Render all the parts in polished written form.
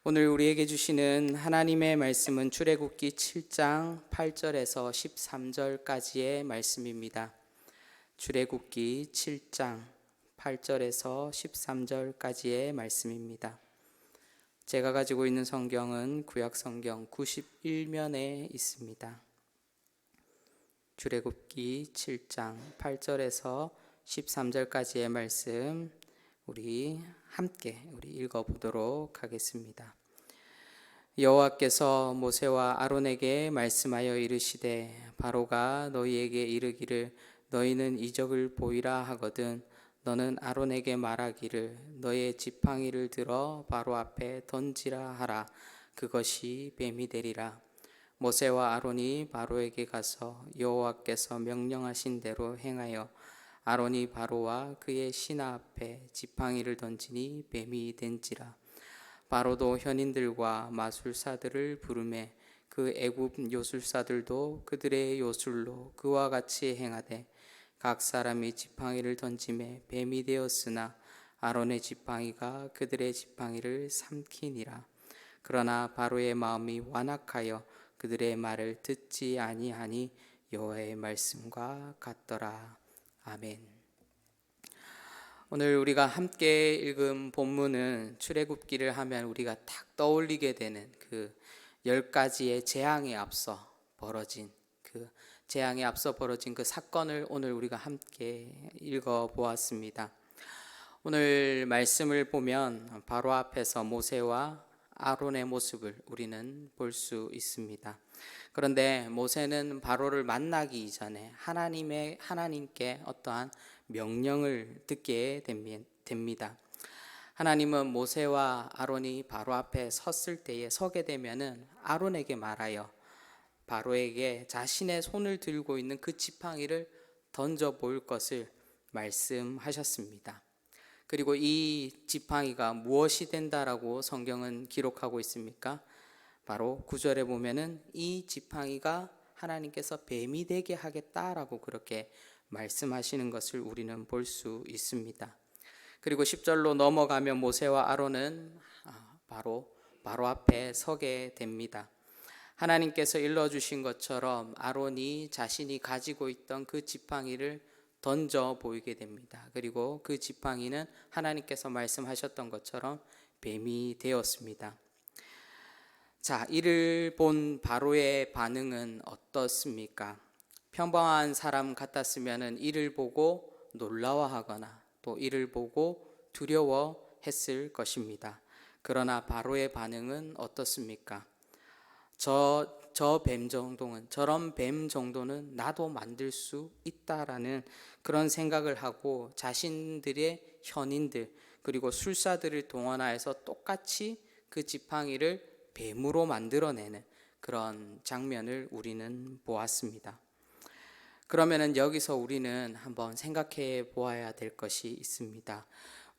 오늘 우리에게 주시는 하나님의 말씀은 출애굽기 7장 8절에서 13절까지의 말씀입니다. 출애굽기 7장 8절에서 13절까지의 말씀입니다. 제가 가지고 있는 성경은 구약성경 91면에 있습니다. 출애굽기 7장 8절에서 13절까지의 말씀 우리 함께 읽어보도록 하겠습니다. 여호와께서 모세와 아론에게 말씀하여 이르시되 바로가 너희에게 이르기를 너희는 이적을 보이라 하거든 너는 아론에게 말하기를 너의 지팡이를 들어 바로 앞에 던지라 하라. 그것이 뱀이 되리라. 모세와 아론이 바로에게 가서 여호와께서 명령하신 대로 행하여 아론이 바로와 그의 신하 앞에 지팡이를 던지니 뱀이 된지라. 바로도 현인들과 마술사들을 부르매 그 애굽 요술사들도 그들의 요술로 그와 같이 행하되 각 사람이 지팡이를 던짐에 뱀이 되었으나 아론의 지팡이가 그들의 지팡이를 삼키니라. 그러나 바로의 마음이 완악하여 그들의 말을 듣지 아니하니 여호와의 말씀과 같더라. 아멘. 오늘 우리가 함께 읽은 본문은 출애굽기를 하면 우리가 딱 떠올리게 되는 그 10가지의 재앙에 앞서 벌어진 그 사건을 오늘 우리가 함께 읽어 보았습니다. 오늘 말씀을 보면 바로 앞에서 모세와 아론의 모습을 우리는 볼 수 있습니다. 그런데 모세는 바로를 만나기 이전에 하나님께 어떠한 명령을 듣게 됩니다. 하나님은 모세와 아론이 바로 앞에 서게 되면은 아론에게 말하여 바로에게 자신의 손을 들고 있는 그 지팡이를 던져 보일 것을 말씀하셨습니다. 그리고 이 지팡이가 무엇이 된다라고 성경은 기록하고 있습니까? 바로 9절에 보면은 이 지팡이가 하나님께서 뱀이 되게 하겠다라고 그렇게 말씀하시는 것을 우리는 볼 수 있습니다. 그리고 10절로 넘어가면 모세와 아론은 바로 앞에 서게 됩니다. 하나님께서 일러주신 것처럼 아론이 자신이 가지고 있던 그 지팡이를 던져 보이게 됩니다. 그리고 그 지팡이는 하나님께서 말씀하셨던 것처럼 뱀이 되었습니다. 자, 이를 본 바로의 반응은 어떻습니까? 평범한 사람 같았으면 이를 보고 놀라워하거나 또 이를 보고 두려워했을 것입니다. 그러나 바로의 반응은 어떻습니까? 저런 뱀 정도는 나도 만들 수 있다라는 그런 생각을 하고 자신들의 현인들 그리고 술사들을 동원하여서 똑같이 그 지팡이를 뱀으로 만들어내는 그런 장면을 우리는 보았습니다. 그러면은 여기서 우리는 한번 생각해 보아야 될 것이 있습니다.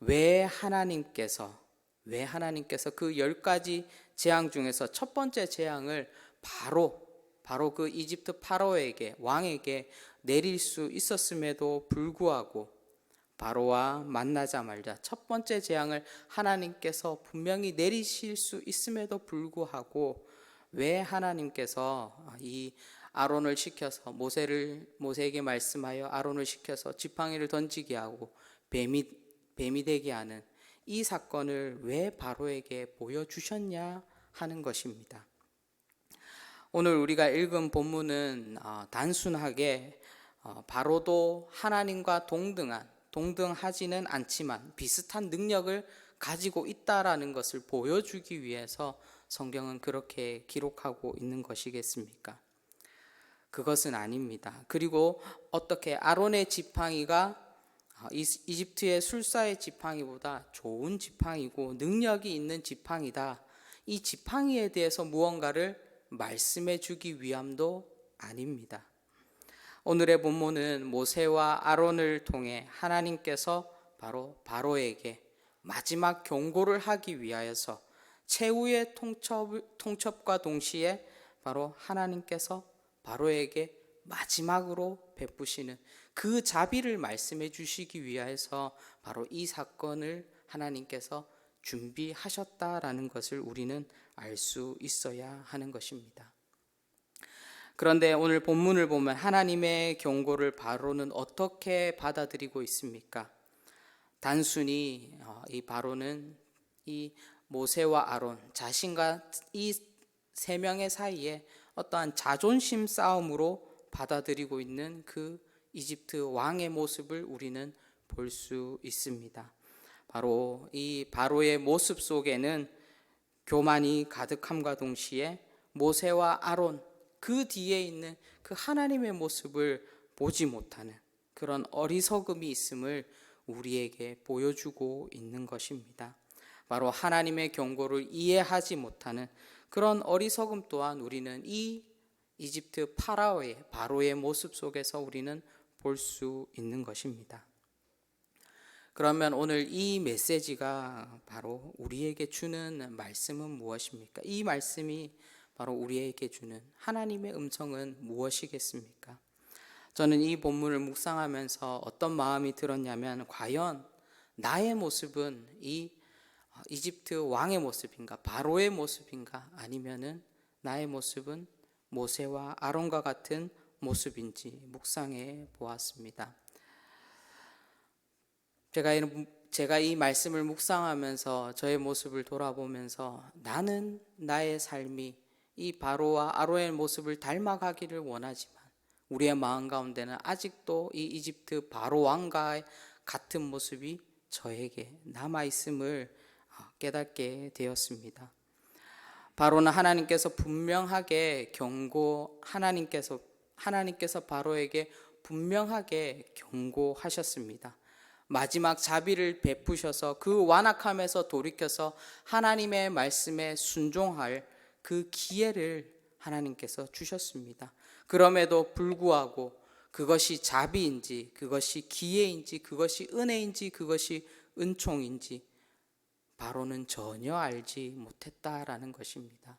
왜 하나님께서 그 10가지 재앙 중에서 첫 번째 재앙을 바로 그 이집트 파라오에게 왕에게 내릴 수 있었음에도 불구하고 바로와 만나자마자 첫 번째 재앙을 하나님께서 분명히 내리실 수 있음에도 불구하고 왜 하나님께서 이 아론을 시켜서 모세에게 말씀하여 아론을 시켜서 지팡이를 던지게 하고 뱀이 되게 하는 이 사건을 왜 바로에게 보여주셨냐 하는 것입니다. 오늘 우리가 읽은 본문은 단순하게 바로도 하나님과 동등하지는 않지만 비슷한 능력을 가지고 있다라는 것을 보여주기 위해서 성경은 그렇게 기록하고 있는 것이겠습니까? 그것은 아닙니다. 그리고 어떻게 아론의 지팡이가 이집트의 술사의 지팡이보다 좋은 지팡이고 능력이 있는 지팡이다. 이 지팡이에 대해서 무언가를 말씀해 주기 위함도 아닙니다. 오늘의 본문은 모세와 아론을 통해 하나님께서 바로에게 마지막 경고를 하기 위하여서 최후의 통첩과 동시에 바로 하나님께서 바로에게 마지막으로 베푸시는 그 자비를 말씀해 주시기 위해서 바로 이 사건을 하나님께서 준비하셨다라는 것을 우리는 알 수 있어야 하는 것입니다. 그런데 오늘 본문을 보면 하나님의 경고를 바로는 어떻게 받아들이고 있습니까? 단순히 이 바로는 이 모세와 아론 자신과 이 세 명의 사이에 어떠한 자존심 싸움으로 받아들이고 있는 그 이집트 왕의 모습을 우리는 볼 수 있습니다. 바로 이 바로의 모습 속에는 교만이 가득함과 동시에 모세와 아론 그 뒤에 있는 그 하나님의 모습을 보지 못하는 그런 어리석음이 있음을 우리에게 보여주고 있는 것입니다. 바로 하나님의 경고를 이해하지 못하는 그런 어리석음 또한 우리는 이 이집트 파라오의 바로의 모습 속에서 우리는 볼 수 있는 것입니다. 그러면 오늘 이 메시지가 바로 우리에게 주는 말씀은 무엇입니까? 이 말씀이 바로 우리에게 주는 하나님의 음성은 무엇이겠습니까? 저는 이 본문을 묵상하면서 어떤 마음이 들었냐면 과연 나의 모습은 이 이집트 왕의 모습인가, 바로의 모습인가, 아니면은 나의 모습은 모세와 아론과 같은 모습인지 묵상해 보았습니다. 제가 이 말씀을 묵상하면서 저의 모습을 돌아보면서 나는 나의 삶이 이 바로와 아론의 모습을 닮아가기를 원하지만 우리의 마음 가운데는 아직도 이 이집트 바로 왕과 같은 모습이 저에게 남아있음을 깨닫게 되었습니다. 바로는 하나님께서 바로에게 분명하게 경고하셨습니다. 마지막 자비를 베푸셔서 그 완악함에서 돌이켜서 하나님의 말씀에 순종할 그 기회를 하나님께서 주셨습니다. 그럼에도 불구하고 그것이 자비인지, 그것이 기회인지, 그것이 은혜인지, 그것이 은총인지 바로는 전혀 알지 못했다라는 것입니다.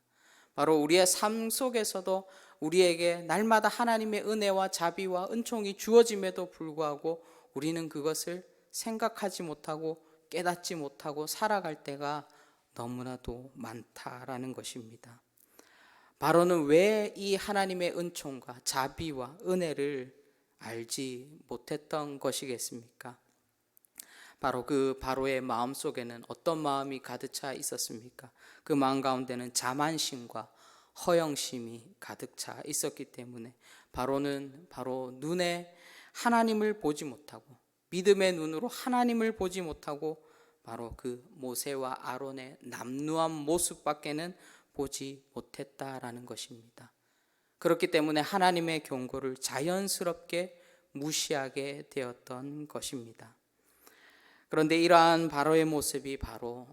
바로 우리의 삶 속에서도 우리에게 날마다 하나님의 은혜와 자비와 은총이 주어짐에도 불구하고 우리는 그것을 생각하지 못하고 깨닫지 못하고 살아갈 때가 너무나도 많다라는 것입니다. 바로는 왜 이 하나님의 은총과 자비와 은혜를 알지 못했던 것이겠습니까? 바로 그 바로의 마음 속에는 어떤 마음이 가득 차 있었습니까? 그 마음 가운데는 자만심과 허영심이 가득 차 있었기 때문에 바로는 바로 눈에 하나님을 보지 못하고 믿음의 눈으로 하나님을 보지 못하고 바로 그 모세와 아론의 남루한 모습밖에는 보지 못했다라는 것입니다. 그렇기 때문에 하나님의 경고를 자연스럽게 무시하게 되었던 것입니다. 그런데 이러한 바로의 모습이 바로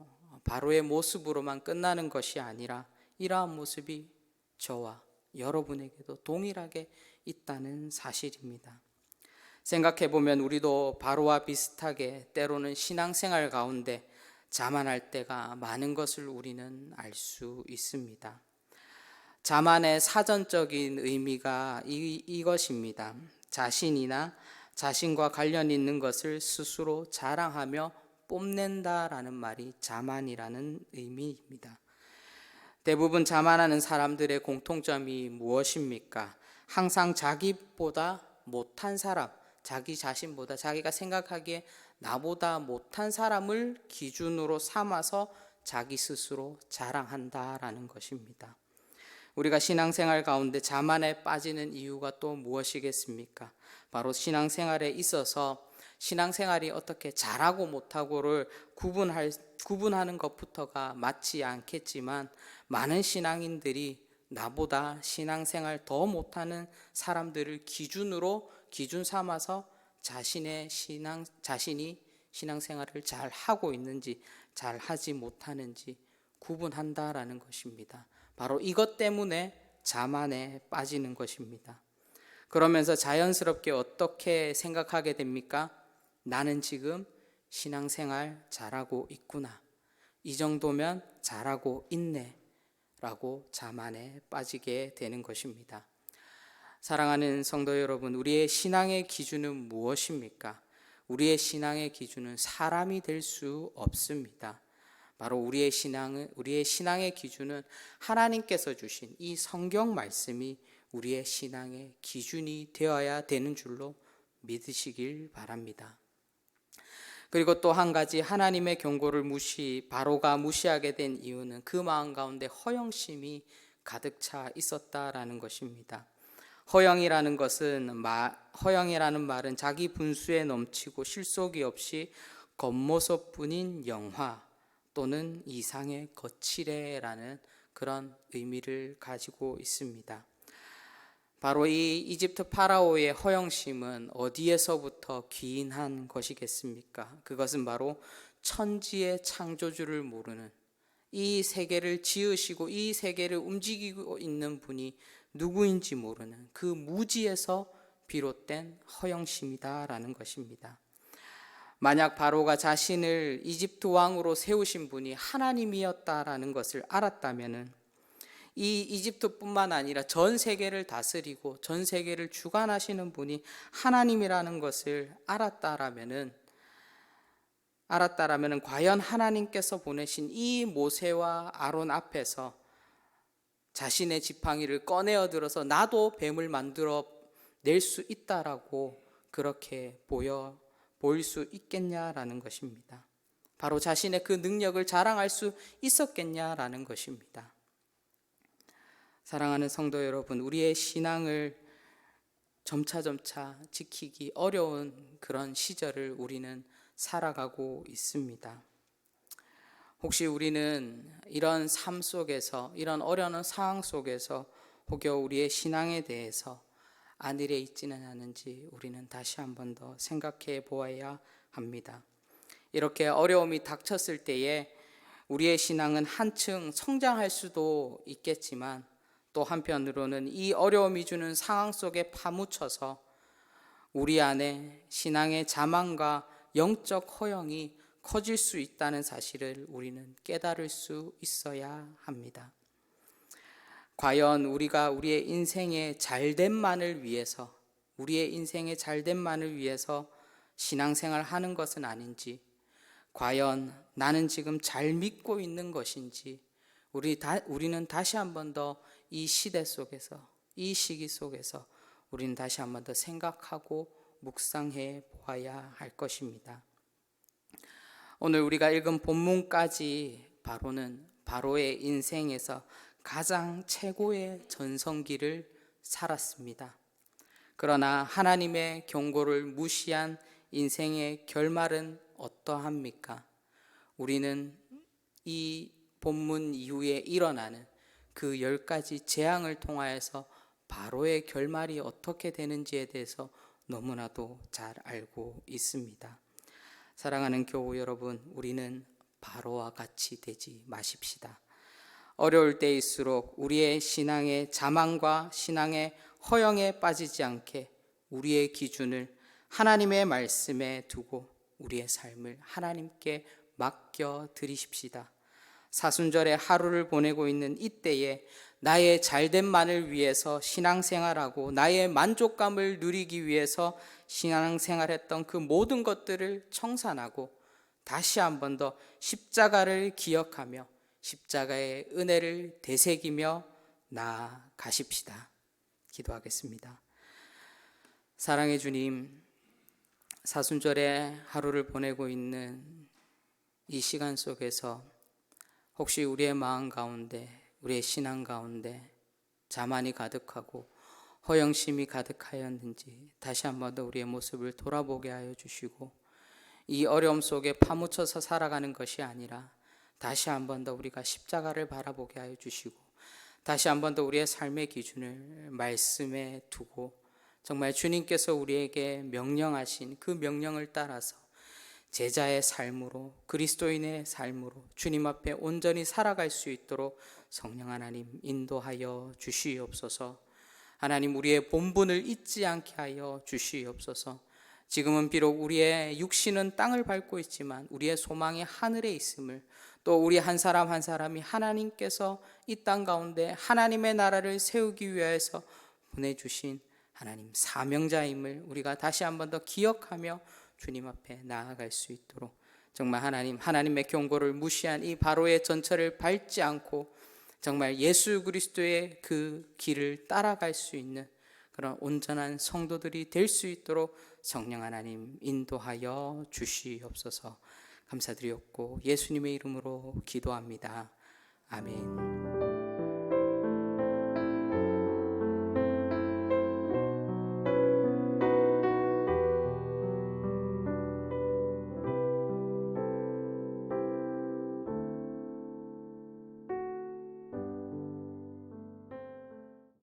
바로의 모습으로만 끝나는 것이 아니라 이러한 모습이 저와 여러분에게도 동일하게 있다는 사실입니다. 생각해 보면 우리도 바로와 비슷하게 때로는 신앙생활 가운데 자만할 때가 많은 것을 우리는 알 수 있습니다. 자만의 사전적인 의미가 이것입니다. 자신이나 자신과 관련 있는 것을 스스로 자랑하며 뽐낸다라는 말이 자만이라는 의미입니다. 대부분 자만하는 사람들의 공통점이 무엇입니까? 항상 자기보다 못한 사람, 자기 자신보다 자기가 생각하기에 나보다 못한 사람을 기준으로 삼아서 자기 스스로 자랑한다라는 것입니다. 우리가 신앙생활 가운데 자만에 빠지는 이유가 또 무엇이겠습니까? 바로 신앙생활에 있어서 신앙생활이 어떻게 잘하고 못하고를 구분하는 것부터가 맞지 않겠지만 많은 신앙인들이 나보다 신앙생활 더 못하는 사람들을 기준 삼아서 자신이 신앙생활을 잘 하고 있는지 잘 하지 못하는지 구분한다라는 것입니다. 바로 이것 때문에 자만에 빠지는 것입니다. 그러면서 자연스럽게 어떻게 생각하게 됩니까? 나는 지금 신앙생활 잘하고 있구나. 이 정도면 잘하고 있네. 라고 자만에 빠지게 되는 것입니다. 사랑하는 성도 여러분, 우리의 신앙의 기준은 무엇입니까? 우리의 신앙의 기준은 사람이 될 수 없습니다. 바로 우리의 신앙의 기준은 하나님께서 주신 이 성경 말씀이 우리의 신앙의 기준이 되어야 되는 줄로 믿으시길 바랍니다. 그리고 또 한 가지, 하나님의 경고를 바로가 무시하게 된 이유는 그 마음 가운데 허영심이 가득 차 있었다라는 것입니다. 허영이라는 말은 자기 분수에 넘치고 실속이 없이 겉모습뿐인 영화 또는 이상의 거칠애라는 그런 의미를 가지고 있습니다. 바로 이 이집트 파라오의 허영심은 어디에서부터 기인한 것이겠습니까? 그것은 바로 천지의 창조주를 모르는, 이 세계를 지으시고 이 세계를 움직이고 있는 분이 누구인지 모르는 그 무지에서 비롯된 허영심이다라는 것입니다. 만약 바로가 자신을 이집트 왕으로 세우신 분이 하나님이었다라는 것을 알았다면은 이 이집트뿐만 아니라 전 세계를 다스리고 전 세계를 주관하시는 분이 하나님이라는 것을 알았다라면은 과연 하나님께서 보내신 이 모세와 아론 앞에서 자신의 지팡이를 꺼내어 들어서 나도 뱀을 만들어 낼 수 있다라고 그렇게 보일 수 있겠냐라는 것입니다. 바로 자신의 그 능력을 자랑할 수 있었겠냐라는 것입니다. 사랑하는 성도 여러분, 우리의 신앙을 점차 지키기 어려운 그런 시절을 우리는 살아가고 있습니다. 혹시 우리는 이런 삶 속에서, 이런 어려운 상황 속에서 혹여 우리의 신앙에 대해서 안일해 있지는 않은지 우리는 다시 한 번 더 생각해 보아야 합니다. 이렇게 어려움이 닥쳤을 때에 우리의 신앙은 한층 성장할 수도 있겠지만 또 한편으로는 이 어려움이 주는 상황 속에 파묻혀서 우리 안에 신앙의 자만과 영적 허영이 커질 수 있다는 사실을 우리는 깨달을 수 있어야 합니다. 과연 우리가 우리의 인생의 잘됨만을 위해서 신앙생활 하는 것은 아닌지, 과연 나는 지금 잘 믿고 있는 것인지 우리는 다시 한 번 더 이 시대 속에서, 이 시기 속에서 우리는 다시 한 번 더 생각하고 묵상해 보아야 할 것입니다. 오늘 우리가 읽은 본문까지 바로의 인생에서 가장 최고의 전성기를 살았습니다. 그러나 하나님의 경고를 무시한 인생의 결말은 어떠합니까? 우리는 이 본문 이후에 일어나는 그 10가지 재앙을 통하여서 바로의 결말이 어떻게 되는지에 대해서 너무나도 잘 알고 있습니다. 사랑하는 교우 여러분, 우리는 바로와 같이 되지 마십시다. 어려울 때일수록 우리의 신앙의 자만과 신앙의 허영에 빠지지 않게 우리의 기준을 하나님의 말씀에 두고 우리의 삶을 하나님께 맡겨 드리십시다. 사순절의 하루를 보내고 있는 이때에 나의 잘됨만을 위해서 신앙생활하고 나의 만족감을 누리기 위해서 신앙생활했던 그 모든 것들을 청산하고 다시 한 번 더 십자가를 기억하며 십자가의 은혜를 되새기며 나아가십시다. 기도하겠습니다. 사랑의 주님, 사순절의 하루를 보내고 있는 이 시간 속에서 혹시 우리의 마음 가운데, 우리의 신앙 가운데 자만이 가득하고 허영심이 가득하였는지 다시 한 번 더 우리의 모습을 돌아보게 하여 주시고, 이 어려움 속에 파묻혀서 살아가는 것이 아니라 다시 한 번 더 우리가 십자가를 바라보게 하여 주시고, 다시 한 번 더 우리의 삶의 기준을 말씀에 두고 정말 주님께서 우리에게 명령하신 그 명령을 따라서 제자의 삶으로, 그리스도인의 삶으로 주님 앞에 온전히 살아갈 수 있도록 성령 하나님 인도하여 주시옵소서. 하나님, 우리의 본분을 잊지 않게 하여 주시옵소서. 지금은 비록 우리의 육신은 땅을 밟고 있지만 우리의 소망이 하늘에 있음을, 또 우리 한 사람 한 사람이 하나님께서 이 땅 가운데 하나님의 나라를 세우기 위해서 보내주신 하나님 사명자임을 우리가 다시 한 번 더 기억하며 주님 앞에 나아갈 수 있도록 정말 하나님의 경고를 무시한 이 바로의 전철을 밟지 않고 정말 예수 그리스도의 그 길을 따라갈 수 있는 그런 온전한 성도들이 될 수 있도록 성령 하나님 인도하여 주시옵소서. 감사드렸고 예수님의 이름으로 기도합니다. 아멘.